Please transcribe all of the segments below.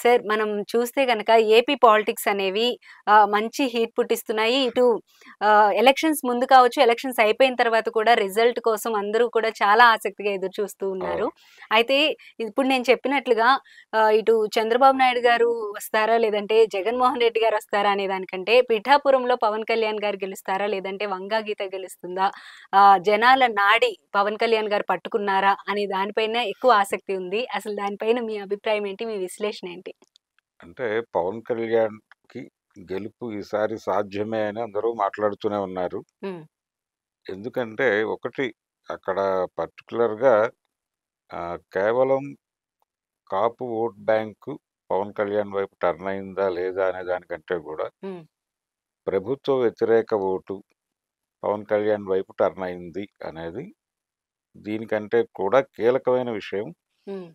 Sir మనం చూస్తే గనక ఏపీ పాలిటిక్స్ అనేవి మంచి హీట్ పుట్టిస్తున్నాయి. ఇటు ఎలక్షన్స్ ముందు కావచ్చు, ఎలక్షన్స్ అయిపోయిన తర్వాత కూడా రిజల్ట్ కోసం అందరూ కూడా చాలా ఆసక్తిగా ఎదురు చూస్తూ ఉన్నారు. అవును. అయితే ఇప్పుడు నేను చెప్పినట్లుగా ఇటు చంద్రబాబు నాయుడు గారు వస్తారా? లేదంటే జగన్మోహన్ రెడ్డి గారు వస్తారా? అనే దానికంటే పిఠాపురంలో పవన్ కళ్యాణ్ గారు గెలుస్తారా? లేదంటే వంగా గీత గెలుస్తుందా? జనాల నాడి పవన్ కళ్యాణ్ గారు పట్టుకున్నారా? అనే దానిపైన ఎక్కువ ఆసక్తి ఉంది. అసలు దానిపైన మీ అభిప్రాయం ఏంటి? మీ విశ్లేషణ ఏంటి? అంటే పవన్ కళ్యాణ్‌కి గెలుపు ఈసారి సాధ్యమే అని అందరూ మాట్లాడుతూనే ఉన్నారు. హ్మ్. ఎందుకంటే ఒకటి అక్కడ పర్టిక్యులర్‌గా కేవలం కాపు ఓట్ బ్యాంకు పవన్ కళ్యాణ్ వైపు టర్న్ అయిందా లేదా అనే దానికంటే గూడా హ్మ్. ప్రభుత్వ వ్యతిరేక ఓటు పవన్ కళ్యాణ్ వైపు టర్న్ అయింది అనేది దీనికంటే కూడా కీలకమైన విషయం. హ్మ్.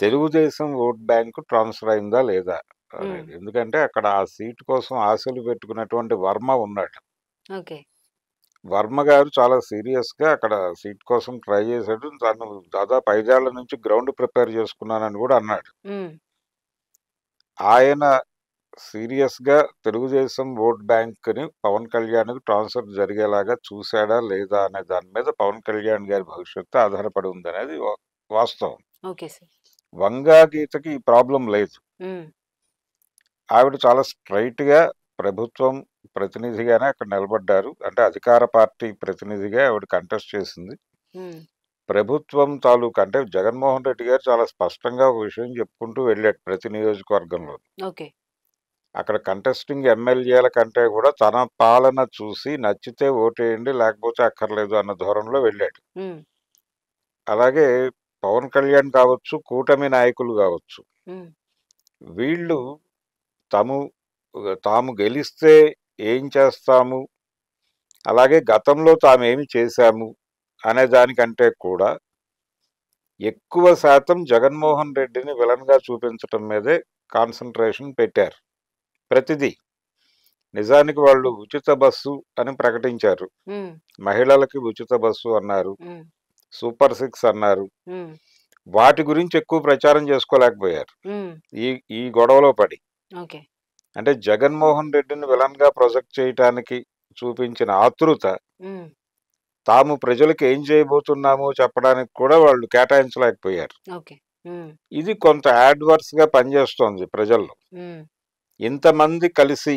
తెలుగుదేశం ఓట్ బ్యాంకు ట్రాన్స్‌ఫర్ అయిందా లేదా హ్మ్. అనేది. ఎందుకంటే అక్కడ ఆ సీటు కోసం ఆశలు పెట్టుకున్నటువంటి వర్మ ఉన్నాడు. ఓకే. వర్మ గారు చాలా సీరియస్‌గా అక్కడ సీట్ కోసం ట్రై చేశాడు. తను దాదాపు 5 ఏళ్ల నుంచి గ్రౌండ్ ప్రిపేర్ చేసుకున్నానని గూడా అన్నాడు. హ్మ్. ఆయన సీరియస్‌గా తెలుగుదేశం ఓట్ బ్యాంక్‌ని పవన్ కళ్యాణ్‌కి ట్రాన్స్‌ఫర్ జరిగేలాగా చూసాడా? లేదా? అనే దాని మీద పవన్ కళ్యాణ్ గారి భవిష్యత్తు ఆధారపడి ఉందనేది వాస్తవం. Okay sir. వంగా గీతకి ఈ ప్రాబ్లమ్ లేదు. హ్మ్. ఆవిడ చాలా స్ట్రెయిట్‌గా ప్రభుత్వం ప్రతినిధిగానే అక్కడ నిలబడ్డారు. అంటే అధికార పార్టీ ప్రతినిధిగా ఆవిడ కంటెస్ట్ చేసింది. హ్మ్. ప్రభుత్వం తాలూకు అంటే జగన్మోహన్ రెడ్డి గారు చాలా స్పష్టంగా ఒక విషయం చెప్పుకుంటూ వెళ్ళాడు ప్రతి నియోజకవర్గంలో. ఓకే. అక్కడ కంటెస్టింగ్ ఎమ్మెల్యేల కంటే కూడా తన పాలన చూసి నచ్చితే ఓటేయండి లేకపోతే అక్కర్లేదు అన్న ధోరణిలో వెళ్ళాడు. హ్మ్. అలాగే పవన్ కళ్యాణ్ కావచ్చు, కూటమి నాయకులు కావచ్చు. హ్మ్. వీళ్ళు తము తాము గెలిస్తే ఏం చేస్తాము, అలాగే గతంలో తామేమి చేశాము అనే దానికంటే కూడా ఎక్కువ శాతం జగన్మోహన్ రెడ్డిని విలన్‌గా చూపించటం మీదే కాన్సంట్రేషన్ పెట్టారు. ప్రతిదీ. నిజానికి వాళ్ళు ఉచిత బస్సు అని ప్రకటించారు. హ్మ్. మహిళలకి ఉచిత బస్సు అన్నారు. హ్మ్. సూపర్ సిక్స్ అన్నారు. హ్మ్. వాటి గురించి ఎక్కువ ప్రచారం చేసుకోలేకపోయారు. హ్మ్. ఈ ఈ గొడవలో పడి. ఓకే. అంటే జగన్మోహన్ రెడ్డిని విలన్‌గా ప్రొజెక్ట్ చేయటానికి చూపించిన ఆతృత హ్మ్. తాము ప్రజలకు ఏం చేయబోతున్నామో చెప్పడానికి కూడా వాళ్ళు కేటాయించలేకపోయారు. ఓకే. హ్మ్. ఇది కొంత యాడ్వర్స్‌గా పనిచేస్తోంది ప్రజల్లో. హ్మ్. ఇంతమంది కలిసి,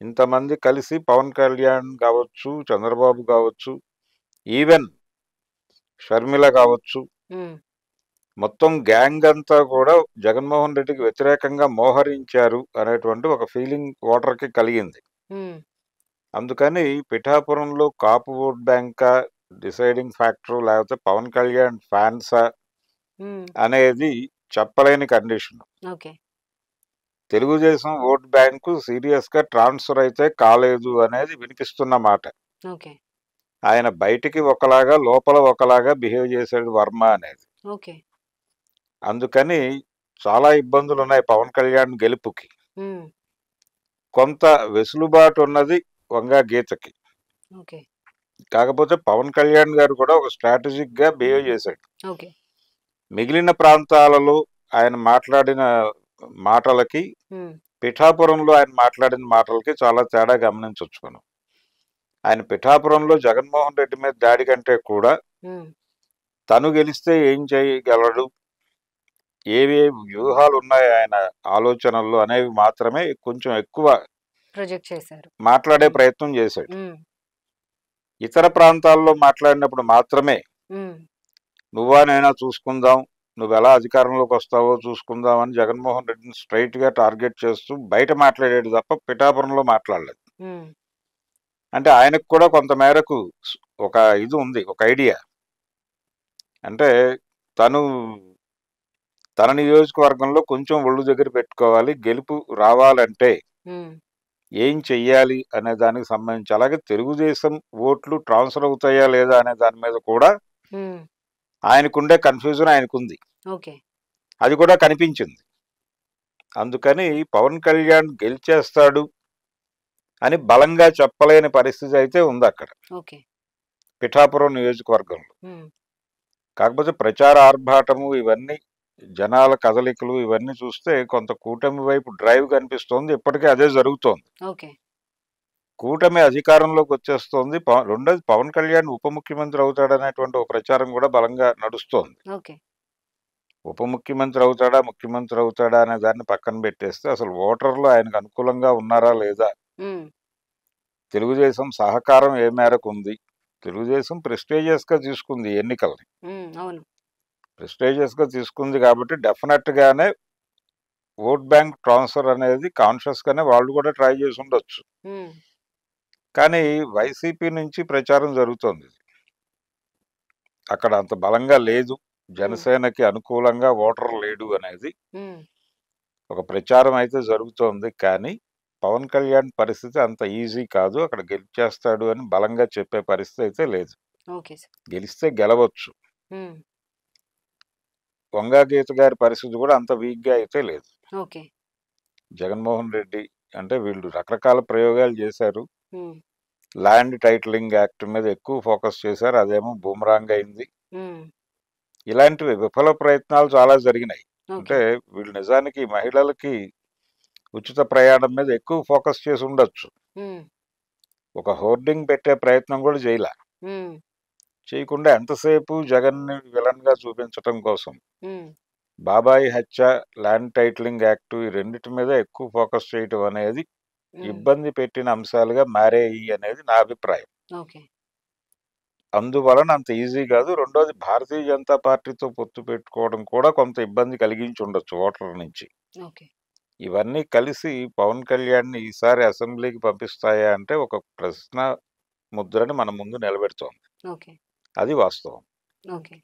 ఇంతమంది కలిసి పవన్ కళ్యాణ్ కావచ్చు, చంద్రబాబు కావచ్చు, ఈవెన్ షర్మిల కావచ్చు, హ్మ్. మొత్తం గ్యాంగ్ అంతా కూడా జగన్మోహన్ రెడ్డికి వ్యతిరేకంగా మోహరించారు అనేటువంటి ఒక ఫీలింగ్ ఓటర్‌కి కలిగింది. హ్మ్. అందుకని పిఠాపురంలో కాపు ఓట్ బ్యాంకా, డిసైడింగ్ ఫ్యాక్టరు లేకపోతే పవన్ కళ్యాణ్ ఫ్యాన్సా హ్మ్. అనేది చెప్పలేని condition. Okay. Telugu Desam vote bank సీరియస్‌గా ట్రాన్స్‌ఫర్ అయితే కాలేదు అనేది వినిపిస్తున్న మాట. ఓకే. ఆయన బయటికి ఒకలాగా, లోపల ఒకలాగా బిహేవ్ చేశాడు వర్మ అనేది. ఓకే. అందుకని చాలా ఇబ్బందులున్నాయి పవన్ కళ్యాణ్ గెలుపుకి. హ్మ్. కొంత వెసులుబాటు ఉన్నది వంగా గీతకి. ఓకే. కాకపోతే పవన్ కళ్యాణ్ గారు కూడా ఒక స్ట్రాటజిక్‌గా బిహేవ్ చేశాడు. ఓకే. మిగిలిన ప్రాంతాలలో ఆయన మాట్లాడిన మాటలకి, హ్మ్. పిఠాపురంలో ఆయన మాట్లాడిన మాటలకి చాలా తేడా గమనించొచ్చు మనం. ఆయన పిఠాపురంలో జగన్మోహన్ రెడ్డి మీద దాడి కంటే కూడా హ్మ్. తను గెలిస్తే ఏం చేయగలడు, ఏవే వ్యూహాలున్నాయి ఆయన ఆలోచనల్లో అనేవి మాత్రమే కొంచెం ఎక్కువ ప్రొజెక్ట్ చేశారు. మాట్లాడే హ్మ్. ప్రయత్నం చేశాడు. హ్మ్. ఇతర ప్రాంతాల్లో మాట్లాడినప్పుడు మాత్రమే హ్మ్. నువ్వా నేనా చూసుకుందాం, నువ్వెలా అధికారంలోకి వస్తావో చూసుకుందాం అని జగన్మోహన్ రెడ్డిని స్ట్రెయిట్‌గా టార్గెట్ చేస్తూ బయట మాట్లాడాడు తప్ప పిఠాపురంలో మాట్లాడలేదు. హ్మ్. అంటే ఆయనకు కూడా కొంత మేరకు ఒక ఇది ఉంది. ఒక ఐడియా. అంటే తను తన నియోజకవర్గంలో కొంచెం ఒళ్ళు దగ్గర పెట్టుకోవాలి. గెలుపు రావాలంటే హ్మ్. ఏం చెయ్యాలి అనే దానికి సంబంధించి, అలాగే తెలుగుదేశం ఓట్లు ట్రాన్స్‌ఫర్ అవుతాయా లేదా అనే దాని మీద కూడా హ్మ్. ఆయనకుండే కన్‌ఫ్యూజన్ ఆయనకుంది. ఓకే. అది కూడా కనిపించింది. అందుకని పవన్ కళ్యాణ్ గెలిచేస్తాడు అని బలంగా చెప్పలేని పరిస్థితి అయితే ఉందక్కడ. ఓకే. పిఠాపురం నియోజకవర్గంలో. హ్మ్. కాకపోతే ప్రచార ఆర్భాటము ఇవన్నీ జనాల కదలికలు ఇవన్నీ చూస్తే కొంత కూటమి వైపు డ్రైవ్ కనిపిస్తోంది. ఇప్పటికే అదే జరుగుతోంది. ఓకే. కూటమి అధికారంలోకి వచ్చేస్తోంది. రెండోది పవన్ కళ్యాణ్ ఉప ముఖ్యమంత్రి అవుతాడనేటువంటి ఒక ప్రచారం కూడా బలంగా నడుస్తోంది. ఓకే. ఉప ముఖ్యమంత్రి అవుతాడా, ముఖ్యమంత్రి అవుతాడా అనే దాన్ని పక్కన పెట్టేస్తే అసలు ఓటర్లు ఆయనకు అనుకూలంగా ఉన్నారా లేదా, హ్మ్. తెలుగుదేశం సహకారం ఏ మేరకు ఉంది, తెలుగుదేశం ప్రెస్టీజియస్గా తీసుకుంది ఈ ఎన్నికల్ని. అవును. ప్రెస్టీజియస్గా తీసుకుంది కాబట్టి డెఫినెట్గానే ఓట్ బ్యాంక్ ట్రాన్స్ఫర్ అనేది కాన్షియస్గానే వాళ్ళు కూడా ట్రై చేసి ఉండొచ్చు. హ్మ్. కానీ వైసీపీ నుంచి ప్రచారం జరుగుతోంది. అక్కడ అంత బలంగా లేదు. హ్మ్. జనసేనకి అనుకూలంగా ఓటర్ లేడు అనేది హ్మ్. ఒక ప్రచారం అయితే జరుగుతోంది. కానీ పవన్ కళ్యాణ్ పరిస్థితి అంత ఈజీ కాదు. అక్కడ గెలిచేస్తాడు అని బలంగా చెప్పే పరిస్థితి అయితే లేదు. Okay sir. గెలిస్తే గెలవచ్చు. హ్మ్. వంగా గీత గారి పరిస్థితి కూడా అంత వీక్‌గా అయితే లేదు. ఓకే. జగన్మోహన్ రెడ్డి అంటే వీళ్ళు రకరకాల ప్రయోగాలు చేశారు. హ్మ్. ల్యాండ్ టైటిలింగ్ యాక్ట్ మీద ఎక్కువ ఫోకస్ చేశారు. అదేమో బూమరాంగ్ అయింది. హ్మ్. ఇలాంటివి విఫల ప్రయత్నాలు చాలా జరిగినాయి. ఓకే. అంటే వీళ్ళు నిజానికి మహిళలకి ఉచిత ప్రయాణం మీద ఎక్కువ ఫోకస్ చేసి ఉండొచ్చు. హ్మ్. ఒక హోర్డింగ్ పెట్టే ప్రయత్నం కూడా చేయలా. హ్మ్. చేయకుండా ఎంతసేపు జగన్‌ని విలన్‌గా చూపించటం కోసం హ్మ్. బాబాయి హత్య, ల్యాండ్ టైటిలింగ్ యాక్ట్ ఈ రెండిటి మీద ఎక్కువ ఫోకస్ చేయటం అనేది హ్మ్. ఇబ్బంది పెట్టిన అంశాలుగా మారాయి అనేది నా అభిప్రాయం. ఓకే. అందువలన అంత ఈజీ కాదు. రెండోది భారతీయ జనతా పార్టీతో పొత్తు పెట్టుకోవడం కూడా కొంత ఇబ్బంది కలిగించి ఉండొచ్చు ఓటర్ల నుంచి. ఓకే. ఇవన్నీ కలిసి పవన్ కళ్యాణ్‌ని ఈసారి అసెంబ్లీకి పంపిస్తాయా అంటే ఒక ప్రశ్న ముద్రని మన ముందు నిలబెడుతోంది. ఓకే. అది వాస్తవం. ఓకే.